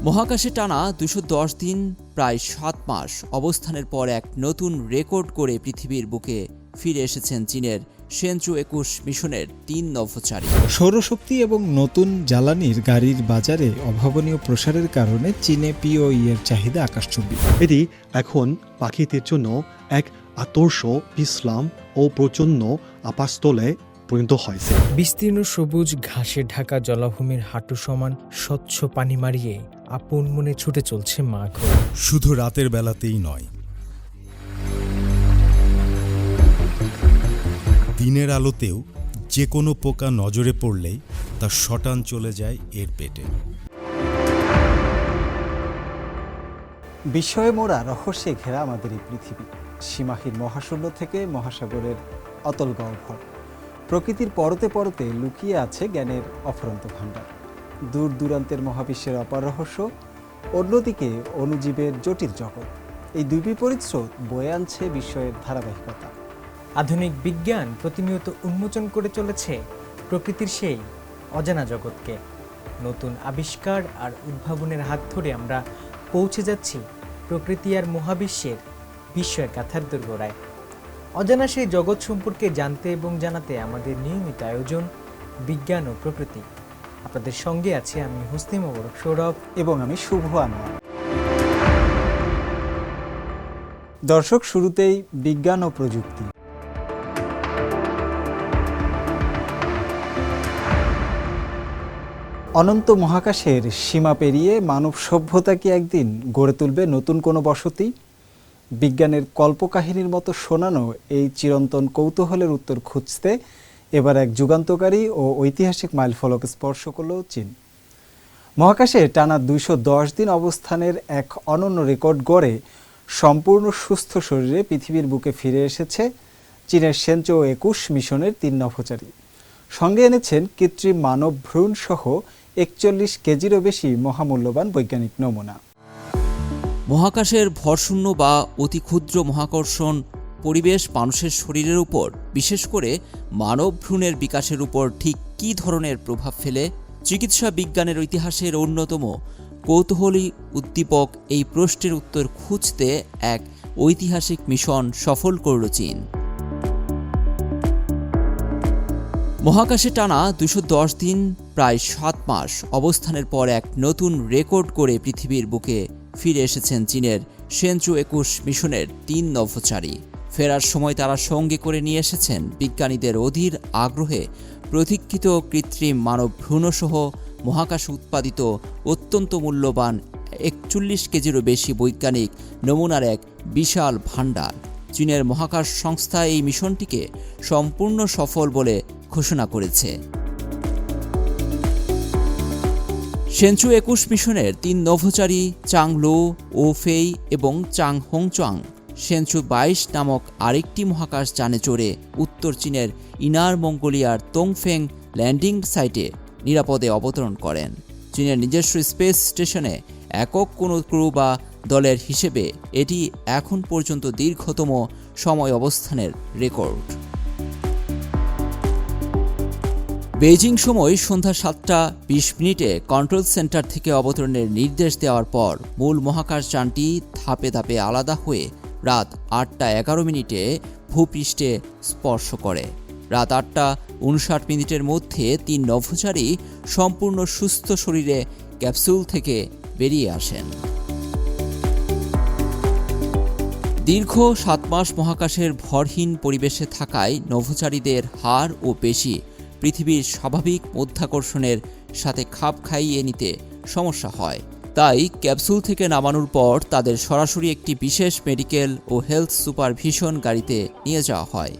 মহাকাশে টানা ২১০ দিন প্রায় ৭ মাস অবস্থানের পর এক নতুন রেকর্ড করে পৃথিবীর বুকে ফিরে এসেছেন চীনের শেনচু-২১ মিশনের ৩ নভোচারী। সৌরশক্তি এবং নতুন জ্বালানির গাড়ির বাজারে অভাবনীয় প্রসারের কারণে চীনে পিওই এর চাহিদা আকাশচুম্বী। এটি এখন পাখিদের জন্য এক আদর্শ বিশ্রাম ও প্রচণ্ড আবাসস্থলে পরিণত হয়েছে। বিস্তীর্ণ সবুজ ঘাসে ঢাকা জলাভূমির হাঁটু সমান স্বচ্ছ পানি মারিয়ে আপন মনে ছুটে চলছে মাঘ। শুধু রাতের বেলাতেই নয়, দিনের আলোতেও যে কোনো পোকা নজরে পড়লেই তা শটান চলে যায় এর পেটে। বিস্ময়ে মোড়া রহস্যে ঘেরা আমাদের এই পৃথিবী, সীমাহীন মহাশূন্য থেকে মহাসাগরের অতল গহ্বর, প্রকৃতির পরতে পরতে লুকিয়ে আছে জ্ঞানের অফুরন্ত ভাণ্ডার। দূর দূরান্তের মহাবিশ্বের অপার রহস্য, অন্যদিকে অণুজীবের জটিল জগৎ। এই দুই বিপরীত স্রোত বয়ে আনছে বিস্ময়ের ধারাবাহিকতা। আধুনিক বিজ্ঞান প্রতিনিয়ত উন্মোচন করে চলেছে প্রকৃতির সেই অজানা জগৎকে। নতুন আবিষ্কার আর উদ্ভাবনের হাত ধরে আমরা পৌঁছে যাচ্ছি প্রকৃতি আর মহাবিশ্বের বিস্ময়ের কাথার দোরগোড়ায়। অজানা সেই জগৎ সম্পর্কে জানতে এবং জানাতে আমাদের নিয়মিত আয়োজন বিজ্ঞান ও প্রকৃতি। আপনাদের সঙ্গে আছে আমি হুসনি মোবারক সৌরভ এবং আমি শুভ আনোয়ার। দর্শক, শুরুতেই বিজ্ঞান ও প্রযুক্তি। অনন্ত মহাকাশের সীমা পেরিয়ে মানব সভ্যতা কি একদিন গড়ে তুলবে নতুন কোনো বসতি? বিজ্ঞানের কল্পকাহিনীর মতো শোনানো এই চিরন্তন কৌতূহলের উত্তর খুঁজতে এবার এক যুগান্তকারী ও ঐতিহাসিক মাইলফলক স্পর্শ করল চীন। মহাকাশে টানা ২১০ দিন অবস্থানের এক অনন্য রেকর্ড গড়ে সম্পূর্ণ সুস্থ শরীরে পৃথিবীর বুকে ফিরে এসেছে চীনের শেনচু-২১ মিশনের ৩ নভোচারী। সঙ্গে এনেছেন কৃত্রিম মানব ভ্রূণ সহ ৪১ কেজিরও বেশি মহামূল্যবান বৈজ্ঞানিক নমুনা। মহাকাশের ভরশূন্য বা অতি ক্ষুদ্র মহাকর্ষণ পরিবেশ মানুষের শরীরের উপর, বিশেষ করে মানব ভ্রূণের বিকাশের উপর ঠিক কী ধরনের প্রভাব ফেলে? চিকিৎসা বিজ্ঞানের ইতিহাসের অন্যতম কৌতূহলী উদ্দীপক এই প্রশ্নের উত্তর খুঁজতে এক ঐতিহাসিক মিশন সফল করল চীন। মহাকাশে টানা ২১০ দিন প্রায় ৭ মাস অবস্থানের পর এক নতুন রেকর্ড করে পৃথিবীর বুকে ফিরে এসেছেন চীনের শেনচু-২১ মিশনের ৩ নভোচারী। ফেরার সময় তারা সঙ্গে করে নিয়ে এসেছেন বিজ্ঞানীদের অধীর আগ্রহে প্রতীক্ষিত কৃত্রিম মানব ভ্রূণসহ মহাকাশে উৎপাদিত অত্যন্ত মূল্যবান ৪১ কেজিরও বেশি বৈজ্ঞানিক নমুনার এক বিশাল ভাণ্ডার। চীনের মহাকাশ সংস্থা এই মিশনটিকে সম্পূর্ণ সফল বলে ঘোষণা করেছে। শেনচু-২১ মিশনের ৩ নভোচারী চাং লু, ও ফেই এবং চাং হোংচাং শেনচু-২২ নামক আরেকটি মহাকাশ যানে চড়ে উত্তর চীনের ইনার মঙ্গোলিয়ার তোংফেং ল্যান্ডিং সাইটে নিরাপদে অবতরণ করেন। চীনের নিজস্ব স্পেস স্টেশনে একক কোনো ক্রু বা দলের হিসেবে এটি এখন পর্যন্ত দীর্ঘতম সময় অবস্থানের রেকর্ড। বেইজিং সময় সন্ধ্যা ৭টা ২০ কন্ট্রোল সেন্টার থেকে অবতরণের নির্দেশ দেওয়ার পর মূল মহাকাশযানটি ধাপে ধাপে আলাদা হয়ে রাত ৮টা ১১ ভূপৃষ্ঠে স্পর্শ করে। রাত ৮টা ৫৯ মধ্যে ৩ নভোচারী সম্পূর্ণ সুস্থ শরীরে ক্যাপসুল থেকে বেরিয়ে আসেন। দীর্ঘ ৭ মাস মহাকাশের ভরহীন পরিবেশে থাকায় নভোচারীদের হাড় ও পেশি পৃথিবীর স্বাভাবিক মধ্যাকর্ষণের সাথে খাপ খাইয়ে নিতে সমস্যা হয়। তাই ক্যাপসুল থেকে নামানোর পর তাদের সরাসরি একটি বিশেষ মেডিকেল ও হেলথ সুপারভিশন গাড়িতে নিয়ে যাওয়া হয়।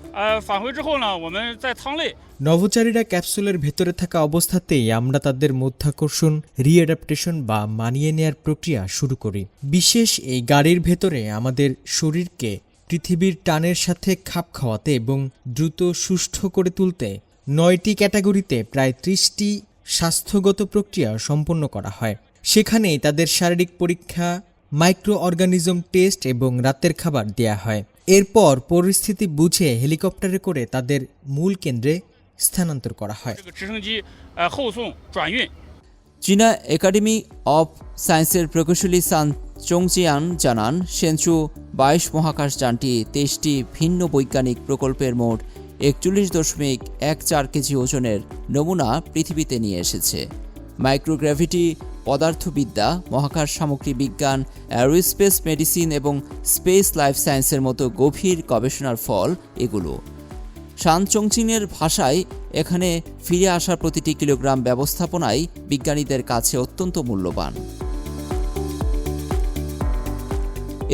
নভোচারীরা ক্যাপসুলের ভেতরে থাকা অবস্থাতেই আমরা তাদের মধ্যাকর্ষণ রিঅ্যাডাপ্টেশন বা মানিয়ে নেয়ার প্রক্রিয়া শুরু করি। বিশেষ এই গাড়ির ভেতরে আমাদের শরীরকে পৃথিবীর টানের সাথে খাপ খাওয়াতে এবং দ্রুত সুস্থ করে তুলতে ৯টি ক্যাটাগরিতে প্রায় ৩০টি স্বাস্থ্যগত প্রক্রিয়া সম্পন্ন করা হয়। সেখানেই তাদের শারীরিক পরীক্ষা, মাইক্রো অর্গানিজম টেস্ট এবং রাতের খাবার দেয়া হয়। এরপর পরিস্থিতি বুঝে হেলিকপ্টারে করে তাদের মূল কেন্দ্রে স্থানান্তর করা হয়। চীনা একাডেমি অব সায়েন্সের প্রকৌশলী সান চংচিয়ান জানান, সেনচু 22 মহাকাশযানটি 23টি ভিন্ন বৈজ্ঞানিক প্রকল্পের মোট 41.14 কেজি ওজনের নমুনা পৃথিবীতে নিয়ে এসেছে। মাইক্রোগ্র্যাভিটি, পদার্থবিদ্যা, মহাকাশ সামগ্রী বিজ্ঞান, অ্যারোস্পেস মেডিসিন এবং স্পেস লাইফ সায়েন্সের মতো গভীর গবেষণার ফল এগুলো। শান চংচিনের ভাষায়, এখানে ফিরে আসা প্রতিটি কিলোগ্রাম ব্যবস্থাপনাই বিজ্ঞানীদের কাছে অত্যন্ত মূল্যবান।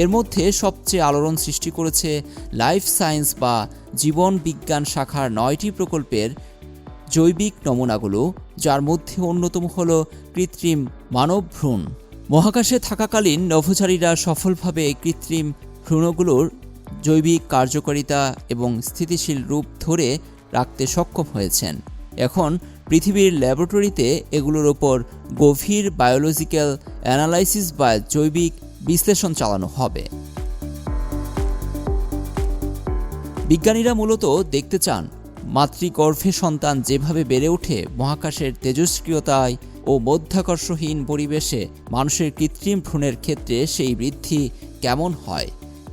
এর মধ্যে সবচেয়ে আলোড়ন সৃষ্টি করেছে লাইফ সায়েন্স বা জীবন বিজ্ঞান শাখার 9টি প্রকল্পের জৈবিক নমুনাগুলো, যার মধ্যে অন্যতম হল কৃত্রিম মানব ভ্রূণ। মহাকাশে থাকাকালীন নভোচারীরা সফলভাবে কৃত্রিম ভ্রূণগুলোর জৈবিক কার্যকারিতা এবং স্থিতিশীল রূপ ধরে রাখতে সক্ষম হয়েছেন। এখন পৃথিবীর ল্যাবরেটরিতে এগুলোর ওপর গভীর বায়োলজিক্যাল অ্যানালাইসিস বা জৈবিক বিশ্লেষণ চালানো হবে। বিজ্ঞানীরা মূলত দেখতে চান মাতৃগর্ভে সন্তান যেভাবে বেড়ে ওঠে, মহাকাশের তেজস্ক্রিয়তায় ও মধ্যাকর্ষহীন পরিবেশে মানুষের কৃত্রিম ভ্রূণের ক্ষেত্রে সেই বৃদ্ধি কেমন হয়।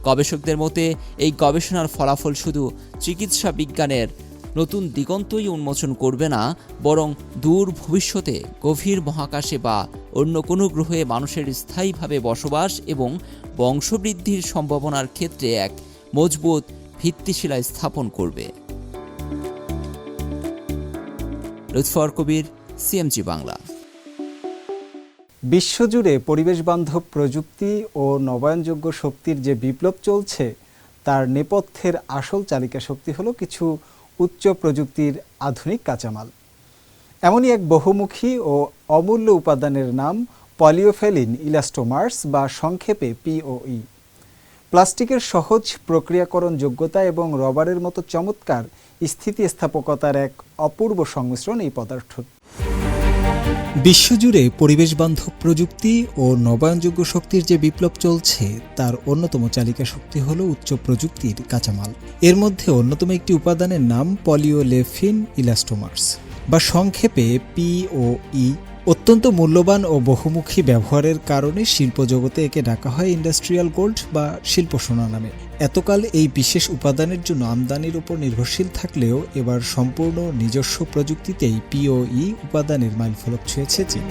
গবেষকদের মতে এই গবেষণার ফলাফল শুধু চিকিৎসা বিজ্ঞানের নতুন দিগন্তই উন্মোচন করবে না, বরং দূর ভবিষ্যতে গভীর মহাকাশে বা অন্য কোনো গ্রহে মানুষের স্থায়ীভাবে বসবাস এবং বংশবৃদ্ধির সম্ভাবনার ক্ষেত্রে এক মজবুত ভিত্তিশিলা স্থাপন করবে। লুৎফর কবির, সিএমজি বাংলা। বিশ্বজুড়ে পরিবেশবান্ধব প্রযুক্তি ও নবায়নযোগ্য শক্তির যে বিপ্লব চলছে, তার নেপথ্যের আসল চালিকা শক্তি হলো কিছু উচ্চ প্রযুক্তির আধুনিক কাঁচামাল। এমনই এক বহুমুখী ও অমূল্য উপাদানের নাম পলিওফেলিন ইলাস্টোমার্স বা সংক্ষেপে পিওই। প্লাস্টিকের সহজ প্রক্রিয়াকরণ যোগ্যতা এবং রবারের মতো চমৎকার স্থিতিস্থাপকতার এক অপূর্ব সংমিশ্রণ এই পদার্থ। বিশ্বজুড়ে পরিবেশবান্ধব প্রযুক্তি ও নবায়নযোগ্য শক্তির যে বিপ্লব চলছে, তার অন্যতম চালিকা শক্তি হল উচ্চ প্রযুক্তির কাঁচামাল। এর মধ্যে অন্যতম একটি উপাদানের নাম পলিওলেফিন ইলাস্টোমার্স বা সংক্ষেপে পিওই। অত্যন্ত মূল্যবান ও বহুমুখী ব্যবহারের কারণে শিল্প জগতে একে ডাকা হয় ইন্ডাস্ট্রিয়াল গোল্ড বা শিল্প সোনা নামে। এতকাল এই বিশেষ উপাদানের জন্য আমদানির উপর নির্ভরশীল থাকলেও এবার সম্পূর্ণ নিজস্ব প্রযুক্তিতেই পিওই উপাদানের মাইলফলক ছুঁয়েছে চীন।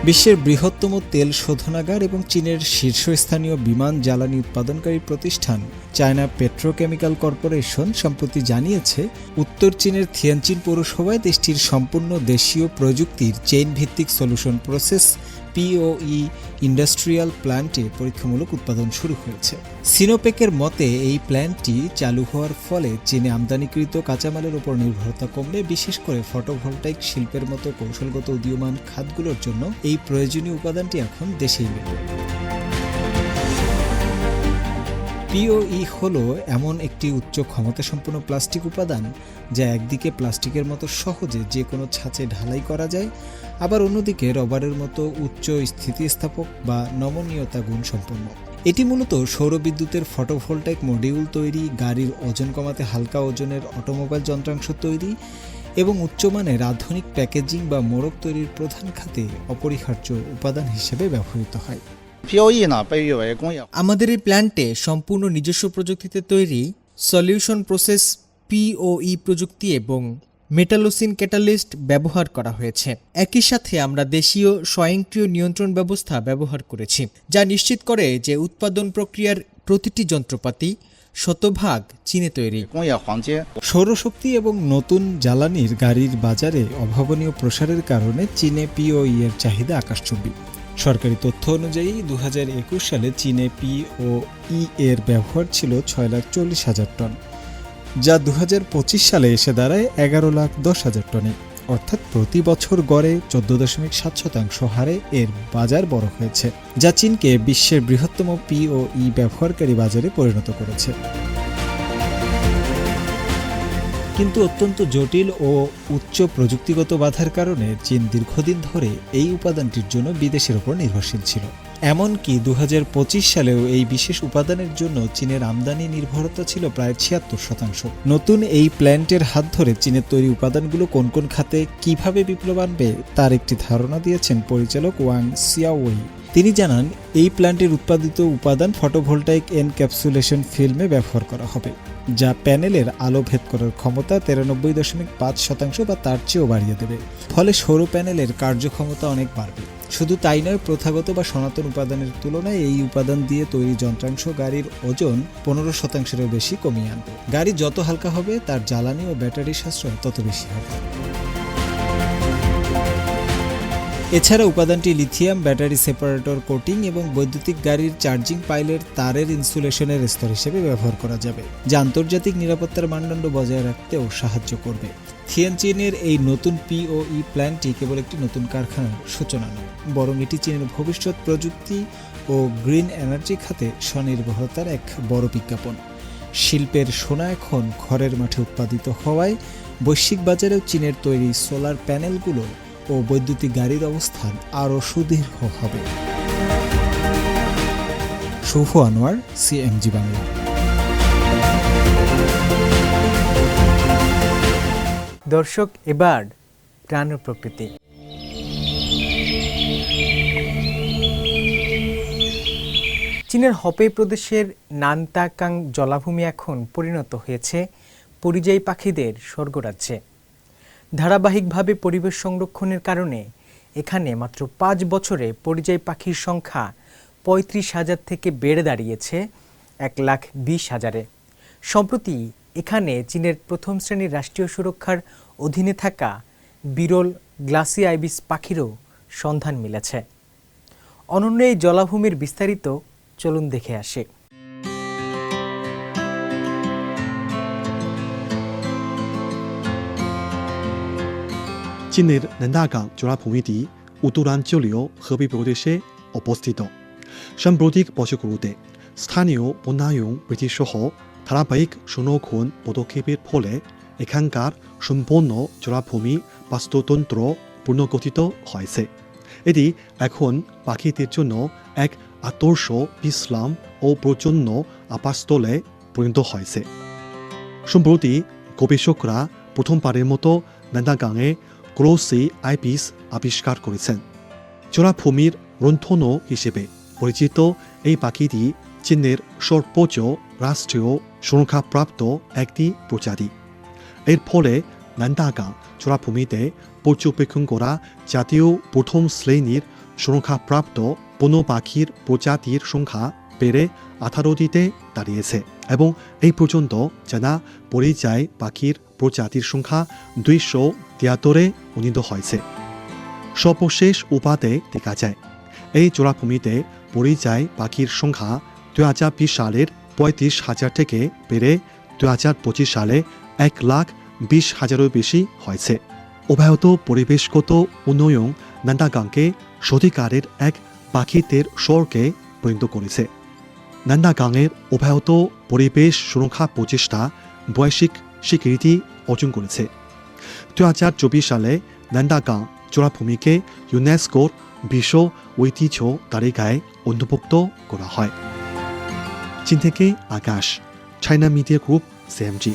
বিশ্বের বৃহত্তম তেল শোধনাগার এবং চীনের শীর্ষস্থানীয় বিমান জ্বালানি উৎপাদনকারী প্রতিষ্ঠান চায়না পেট্রোকেমিক্যাল কর্পোরেশন সম্প্রতি জানিয়েছে, উত্তর চীনের থিয়ানচিন পৌরসভায় দেশটির সম্পূর্ণ দেশীয় প্রযুক্তির চেইন ভিত্তিক সলিউশন প্রসেস পিওই ইন্ডাস্ট্রিয়াল প্ল্যান্টে পরীক্ষামূলক উৎপাদন শুরু হয়েছে। সিনোপেকের মতে এই প্ল্যান্টটি চালু হওয়ার ফলে চীনে আমদানিকৃত কাঁচামালের উপর নির্ভরতা কমবে, বিশেষ করে ফটোভোল্টাইক শিল্পের মতো কৌশলগত উদীয়মান খাতগুলোর জন্য এই প্রয়োজনীয় উপাদানটি এখন দেশেই মিলবে। পিওই হলো এমন একটি উচ্চ ক্ষমতাসম্পন্ন প্লাস্টিক উপাদান যা একদিকে প্লাস্টিকের মতো সহজে যে কোনো ছাঁচে ঢালাই করা যায়, আবার অন্যদিকে রবারের মতো উচ্চ স্থিতিস্থাপক বা নমনীয়তা গুণ সম্পন্ন। এটি মূলত সৌরবিদ্যুতের ফটোভোল্টাইক মডিউল তৈরি, গাড়ির ওজন কমাতে হালকা ওজনের অটোমোবাইল যন্ত্রাংশ তৈরি এবং উচ্চমানের আধুনিক প্যাকেজিং বা মোড়ক তৈরির প্রধান খাতে অপরিহার্য উপাদান হিসেবে ব্যবহৃত হয়। আমাদের এই প্ল্যান্টে সম্পূর্ণ নিজস্ব প্রযুক্তিতে তৈরি সলিউশন প্রসেস পিওই প্রযুক্তি এবং মেটালোসিন ক্যাটালিস্ট ব্যবহার করা হয়েছে। একই সাথে আমরা দেশীয় স্বয়ংক্রিয় নিয়ন্ত্রণ ব্যবস্থা ব্যবহার করেছি, যা নিশ্চিত করে যে উৎপাদন প্রক্রিয়ার প্রতিটি যন্ত্রপাতি শতভাগ চীনে তৈরি। সৌরশক্তি এবং নতুন জ্বালানির গাড়ির বাজারে অভাবনীয় প্রসারের কারণে চীনে পিওই এর চাহিদা আকাশচুম্বী। সরকারি তথ্য অনুযায়ী 2021 সালে চীনে পিওই এর ব্যবহার ছিল 6,40,000 টন, যা 2025 সালে এসে দাঁড়ায় 11,10,000 টনে, অর্থাৎ প্রতি বছর গড়ে 14.7% হারে এর বাজার বড় হয়েছে, যা চীনকে বিশ্বের বৃহত্তম পিওই ব্যবহারকারী বাজারে পরিণত করেছে। কিন্তু অত্যন্ত জটিল ও উচ্চ প্রযুক্তিগত বাধার কারণে চীন দীর্ঘদিন ধরে এই উপাদানটির জন্য বিদেশের উপর নির্ভরশীল ছিল। এমনকি 2025 সালেও এই বিশেষ উপাদানের জন্য চীনের আমদানি নির্ভরতা ছিল প্রায় 76%। নতুন এই প্ল্যান্টের হাত ধরে চীনের তৈরি উপাদানগুলো কোন কোন খাতে কিভাবে বিপ্লব আনবে তার একটি ধারণা দিয়েছেন পরিচালক ওয়াং সিয়াওই। তিনি জানান, এই প্ল্যান্টের উৎপাদিত উপাদান ফটোভোল্টাইক এনক্যাপসুলেশন ফিল্মে ব্যবহার করা হবে, যা প্যানেলের আলো ভেদ করার ক্ষমতা 93.5% বা তার চেয়েও বাড়িয়ে দেবে। ফলে সৌর প্যানেলের কার্যক্ষমতা অনেক বাড়বে। শুধু তাই নয়, প্রথাগত বা সনাতন উপাদানের তুলনায় এই উপাদান দিয়ে তৈরি যন্ত্রাংশ গাড়ির ওজন 15%-এরও বেশি কমিয়ে আনবে। গাড়ি যত হালকা হবে, তার জ্বালানি ও ব্যাটারি সাশ্রয় তত বেশি হবে। এছাড়া উপাদানটি লিথিয়াম ব্যাটারি সেপারেটর কোটিং এবং বৈদ্যুতিক গাড়ির চার্জিং পাইলের তারের ইনসুলেশনের স্তর হিসেবে ব্যবহার করা যাবে, যা আন্তর্জাতিক নিরাপত্তার মানদণ্ড বজায় রাখতেও সাহায্য করবে। থিয়েনচিনের এই নতুন পিওই প্ল্যান্টটি কেবল একটি নতুন কারখানার সূচনা নয়, বরং এটি চীনের ভবিষ্যৎ প্রযুক্তি ও গ্রিন এনার্জি খাতে স্বনির্ভরতার এক বড় বিজ্ঞাপন। শিল্পের সোনা এখন ঘরের মাঠে উৎপাদিত হওয়ায় বৈশ্বিক বাজারেও চীনের তৈরি সোলার প্যানেলগুলো ও বৈদ্যুতিক গাড়ির অবস্থান আরও সুদীর্ঘ হবে। শুভ আনোয়ার, সিএমজি বাংলা। দর্শক, এবার প্রাণ ও প্রকৃতি। চীনের হপেই প্রদেশের নানতাকাং জলাভূমি এখন পরিণত হয়েছে পরিযায়ী পাখিদের স্বর্গরাজ্যে। ধারাবাহিকভাবে পরিবেশ সংরক্ষণের কারণে এখানে মাত্র 5 বছরে পরিযায়ী পাখির সংখ্যা 35,000 থেকে বেড়ে দাঁড়িয়েছে 1,20,000-এ। সম্প্রতি এখানে চীনের প্রথম শ্রেণীর রাষ্ট্রীয় সুরক্ষার অধীনে থাকা বিরল গ্লাসি আইবিস পাখিরও সন্ধান মিলেছে। অনন্য এই জলাভূমির বিস্তারিত চলুন দেখে আসে। চীনের নানদাগাং জলাভূমিটি উত্তরাঞ্চলীয় হেবি প্রদেশে অবস্থিত। সাম্প্রতিক বছরগুলোতে স্থানীয় বনায়ন বৃদ্ধি সহ ধারাবাহিক সংরক্ষণ পদক্ষেপের ফলে এখানকার সম্পূর্ণ জলাভূমি বাস্তুতন্ত্র পুনর্গঠিত হয়েছে। এটি এখন পাখিদের জন্য এক আদর্শ বিশ্রাম ও প্রচন্ন আবাসস্থলে পরিণত হয়েছে। সম্প্রতি গবেষকরা প্রথমবারের মতো নানদাগাংয়ে গ্লোসি আইবিস আবিষ্কার করেছেন। জলাভূমির রন্ধন হিসেবে পরিচিত এই পাখিটি চীনের সর্বোচ্চ রাষ্ট্রীয় সুরক্ষাপ্রাপ্ত একটি প্রজাতি। এর ফলে নানদাগাং জলাভূমিতে পর্যবেক্ষণ করা জাতীয় প্রথম শ্রেণীর সুরক্ষাপ্রাপ্ত বন্য পাখির প্রজাতির সংখ্যা বেড়ে 18টিতে দাঁড়িয়েছে এবং এই পর্যন্ত জানা পরিযায়ী পাখির প্রজাতির সংখ্যা 273-এ উন্নীত হয়েছে। সর্বশেষ উপাতে দেখা যায়, এই জলাভূমিতে পরিযায়ী পাখির সংখ্যা 2020 সালের 35,000 থেকে বেড়ে 2025 সালে 1,20,000-এর বেশি হয়েছে। অব্যাহত পরিবেশগত উন্নয়ন নানদাগাংকে সত্যিকারের এক পাখিদের স্বর্গে পরিণত করেছে। নানদাগাংয়ের অব্যাহত পরিবেশ সুরক্ষা প্রচেষ্টা বৈশ্বিক স্বীকৃতি অর্জন করেছে। 2024 সালে নানদাগাং জলাভূমিকে ইউনেস্কোর বিশ্ব ঐতিহ্য তালিকায় অন্তর্ভুক্ত করা হয়। চীন থেকে আকাশ, চায়না মিডিয়া গ্রুপ, সিএমজি।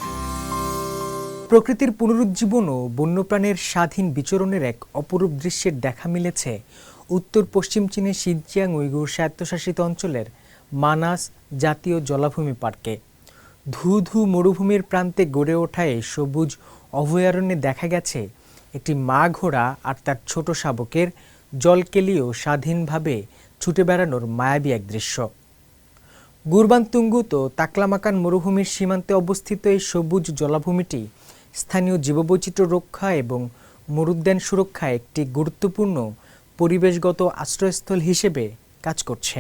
প্রকৃতির পুনরুজ্জীবন ও বন্যপ্রাণীর স্বাধীন বিচরণের এক অপরূপ দৃশ্যের দেখা মিলেছে উত্তর পশ্চিম চীনের সিনচিয়াং উইগুর স্বায়ত্তশাসিত অঞ্চলের মানাস জাতীয় জলাভূমি পার্কে। ধু ধু মরুভূমির প্রান্তে গড়ে ওঠা এই সবুজ অভয়ারণ্যে দেখা গেছে একটি মা ঘোড়া আর তার ছোট শাবকের জলকেলিও স্বাধীনভাবে ছুটে বেড়ানোর মায়াবী এক দৃশ্য। গুরবানতুঙ্গুত তাকলামাকান মরুভূমির সীমান্তে অবস্থিত এই সবুজ জলাভূমিটি স্থানীয় জীববৈচিত্র্য রক্ষা এবং মরুদ্যান সুরক্ষায় একটি গুরুত্বপূর্ণ পরিবেশগত আশ্রয়স্থল হিসেবে কাজ করছে।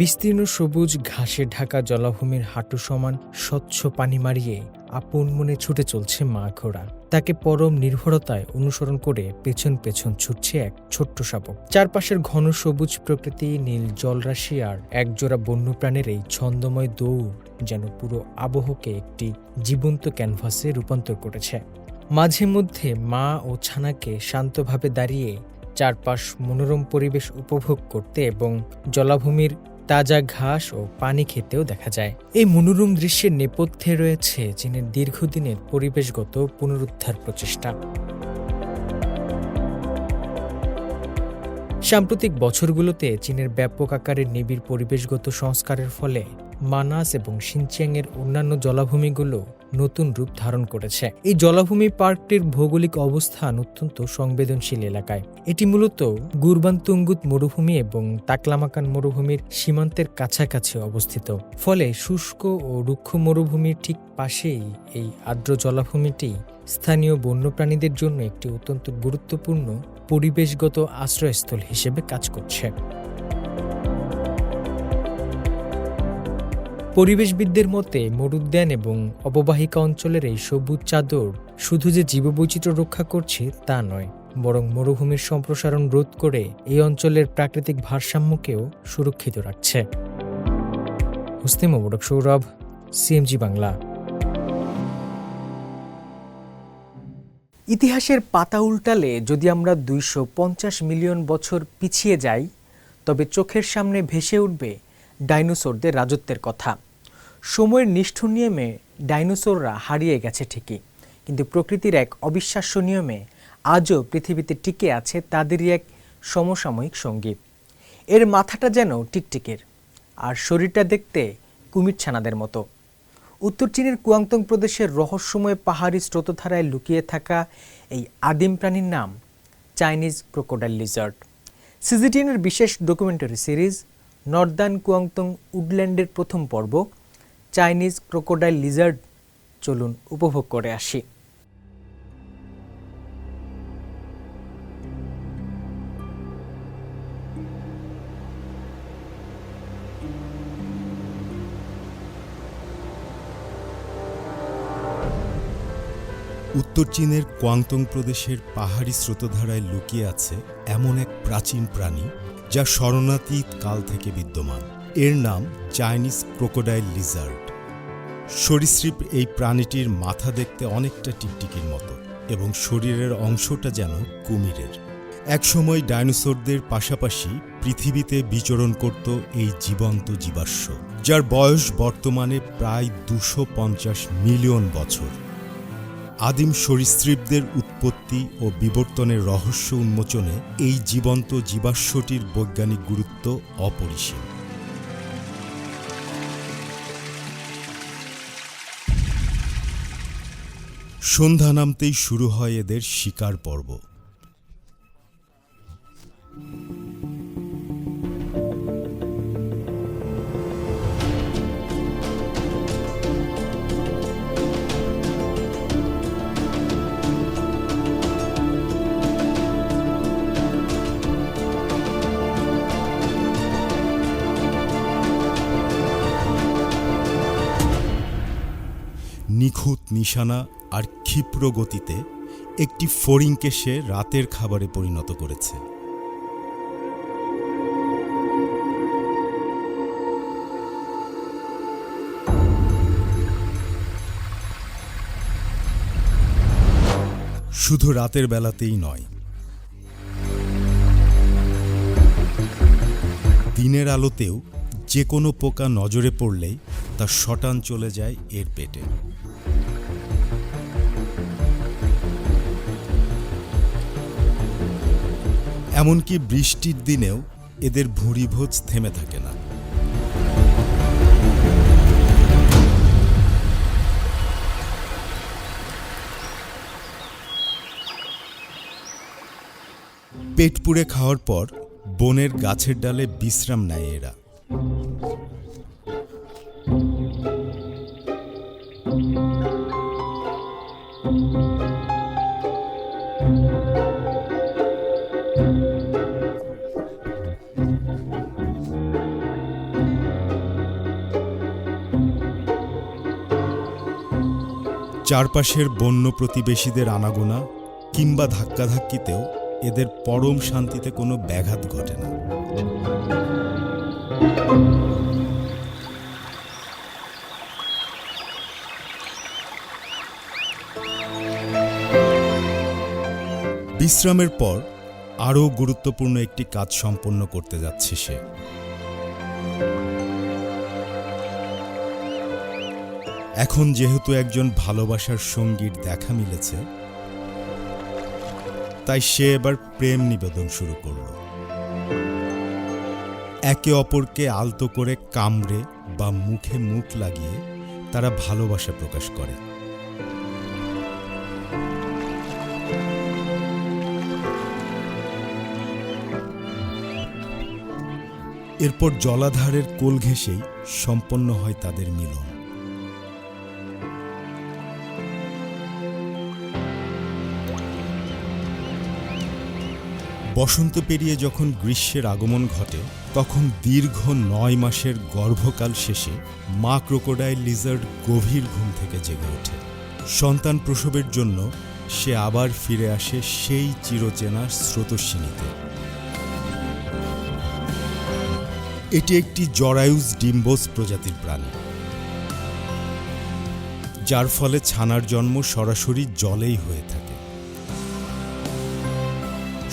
বিস্তীর্ণ সবুজ ঘাসে ঢাকা জলাভূমির হাঁটু সমান স্বচ্ছ পানি মারিয়ে আপন মনে ছুটে চলছে মা ঘোড়া। তাকে পরম নির্ভরতায় অনুসরণ করে পেছন পেছন ছুটছে এক ছোট্ট শাবক। চারপাশের ঘন সবুজ প্রকৃতি, নীল জলরাশি আর একজোড়া বন্যপ্রাণীর এই ছন্দময় দৌড় যেন পুরো আবহকে একটি জীবন্ত ক্যানভাসে রূপান্তর করেছে। মাঝে মধ্যে মা ও ছানাকে শান্তভাবে দাঁড়িয়ে চারপাশ মনোরম পরিবেশ উপভোগ করতে এবং জলাভূমির তাজা ঘাস ও পানি খেতেও দেখা যায়। এই মনোরম দৃশ্যের নেপথ্যে রয়েছে চীনের দীর্ঘদিনের পরিবেশগত পুনরুদ্ধার প্রচেষ্টা। সাম্প্রতিক বছরগুলোতে চীনের ব্যাপক আকারের নিবিড় পরিবেশগত সংস্কারের ফলে মানাস এবং শিনচিয়াংয়ের অন্যান্য জলাভূমিগুলো নতুন রূপ ধারণ করেছে। এই জলাভূমি পার্কটির ভৌগোলিক অবস্থান অত্যন্ত সংবেদনশীল এলাকায়। এটি মূলত গুরবানতুঙ্গুত মরুভূমি এবং তাকলামাকান মরুভূমির সীমান্তের কাছাকাছি অবস্থিত। ফলে শুষ্ক ও রুক্ষ মরুভূমির ঠিক পাশেই এই আর্দ্র জলাভূমিটি স্থানীয় বন্যপ্রাণীদের জন্য একটি অত্যন্ত গুরুত্বপূর্ণ পরিবেশগত আশ্রয়স্থল হিসেবে কাজ করছে। পরিবেশবিদদের মতে মরুদ্যান এবং অববাহিকা অঞ্চলের এই সবুজ চাদর শুধু যে জীববৈচিত্র্য রক্ষা করছে তা নয়, বরং মরুভূমির সম্প্রসারণ রোধ করে এই অঞ্চলের প্রাকৃতিক ভারসাম্যকেও সুরক্ষিত রাখছে। হুসনে মোবারক সৌরভ, সিএমজি বাংলা। ইতিহাসের পাতা উল্টালে যদি আমরা 250 মিলিয়ন বছর পিছিয়ে যাই, তবে চোখের সামনে ভেসে উঠবে ডাইনোসরদের রাজত্বের কথা। সময়ের নিষ্ঠুর নিয়মে ডাইনোসররা হারিয়ে গেছে ঠিকই, কিন্তু প্রকৃতির এক অবিশ্বাস্য নিয়মে আজও পৃথিবীতে টিকে আছে তাদেরই এক সমসাময়িক সঙ্গী। এর মাথাটা যেন টিকটিকের, আর শরীরটা দেখতে কুমির ছানাদের মতো। উত্তর চীনের কুয়াংতং প্রদেশের রহস্যময় পাহাড়ি স্রোতধারায় লুকিয়ে থাকা এই আদিম প্রাণীর নাম চাইনিজ ক্রোকোডাইল লিজার্ড। সিজিটিএনের বিশেষ ডকুমেন্টারি সিরিজ নর্দার্ন কুয়াংতং উডল্যান্ডের প্রথম পর্ব চাইনিজ ক্রোকোডাইল লিজার্ড, চলুন উপভোগ করে আসি। উত্তর চীনের কোয়াংতং প্রদেশের পাহাড়ি স্রোতধারায় লুকিয়ে আছে এমন এক প্রাচীন প্রাণী যা শরণাতীত কাল থেকে বিদ্যমান। এর নাম চাইনিজ ক্রোকোডাইল লিজার্ড। সরীসৃপ এই প্রাণীটির মাথা দেখতে অনেকটা টিকটিকির মতো এবং শরীরের অংশটা যেন কুমিরের। একসময় ডাইনোসরদের পাশাপাশি পৃথিবীতে বিচরণ করত এই জীবন্ত জীবাশ্ম, যার বয়স বর্তমানে প্রায় 250 মিলিয়ন বছর। আদিম সরীসৃপদের উৎপত্তি ও বিবর্তনের রহস্য উন্মোচনে এই জীবন্ত জীবাশ্মটির বৈজ্ঞানিক গুরুত্ব অপরিসীম। সন্ধ্যা নামতেই শুরু হয় এদের শিকার পর্ব। নিখুঁত নিশানা আর ক্ষিপ্র গতিতে একটি ফড়িংকে সে রাতের খাবারে পরিণত করেছে। শুধু রাতের বেলাতেই নয়, দিনের আলোতেও যে কোনো পোকা নজরে পড়লেই তা শটান চলে যায় এর পেটে। এমনকি বৃষ্টির দিনেও এদের ভুঁড়িভোজ থেমে থাকে না। পেট পুড়ে খাওয়ার পর বনের গাছের ডালে বিশ্রাম নেয় এরা। চারপাশের বন্য প্রতিবেশীদের আনাগোনা কিংবা ধাক্কাধাক্কিতেও এদের পরম শান্তিতে কোনো ব্যাঘাত ঘটে না। বিশ্রামের পর আরও গুরুত্বপূর্ণ একটি কাজ সম্পন্ন করতে যাচ্ছে সে। এখন যেহেতু একজন ভালোবাসার সঙ্গীর দেখা মিলেছে, তাই সে এবার প্রেম নিবেদন শুরু করল। একে অপরকে আলতো করে কামড়ে বা মুখে মুখ লাগিয়ে তারা ভালোবাসা প্রকাশ করে। এরপর জলাধারের কোল ঘেঁষেই সম্পন্ন হয় তাদের মিলন। বসন্ত পেরিয়ে যখন গ্রীষ্মের আগমন ঘটে, তখন দীর্ঘ 9 মাসের গর্ভকাল শেষে মা ক্রোকোডাইল লিজার্ড গভীর ঘুম থেকে জেগে ওঠে। সন্তান প্রসবের জন্য সে আবার ফিরে আসে সেই চিরচেনা স্রোতস্বিনীতে। এটি একটি জরায়ুজ ডিম্বোস প্রজাতির প্রাণী, যার ফলে ছানার জন্ম সরাসরি জলেই হয়ে থাকে।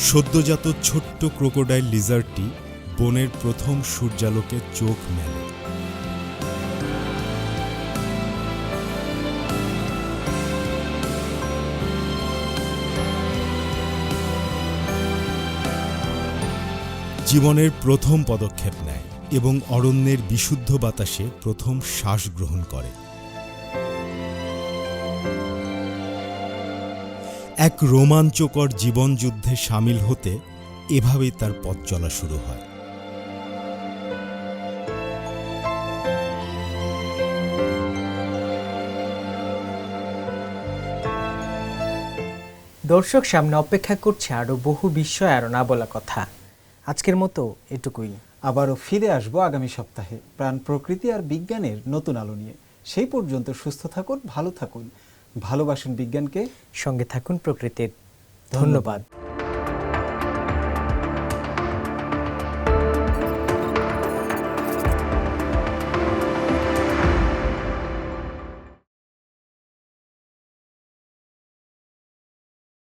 সদ্যজাত ছোট্ট ক্রোকোডাইল লিজার্ডটি বনের প্রথম সূর্যালোকে চোখ মেলে। জীবনের প্রথম পদক্ষেপ নেয় এবং অরণ্যের বিশুদ্ধ বাতাসে প্রথম শ্বাস গ্রহণ করে। এক রোমাঞ্চকর জীবনযুদ্ধে সামিল হতে এভাবেই তার পথ চলা শুরু হয়। দর্শক, সামনে অপেক্ষা করছে আরও বহু বিষয় আর না বলা কথা। আজকের মতো এটুকুই। আবারও ফিরে আসবো আগামী সপ্তাহে প্রাণ, প্রকৃতি আর বিজ্ঞানের নতুন আলো নিয়ে। সেই পর্যন্ত সুস্থ থাকুন, ভালো থাকুন, ভালোবাসুন বিজ্ঞানকে, সঙ্গে থাকুন প্রকৃতির। ধন্যবাদ।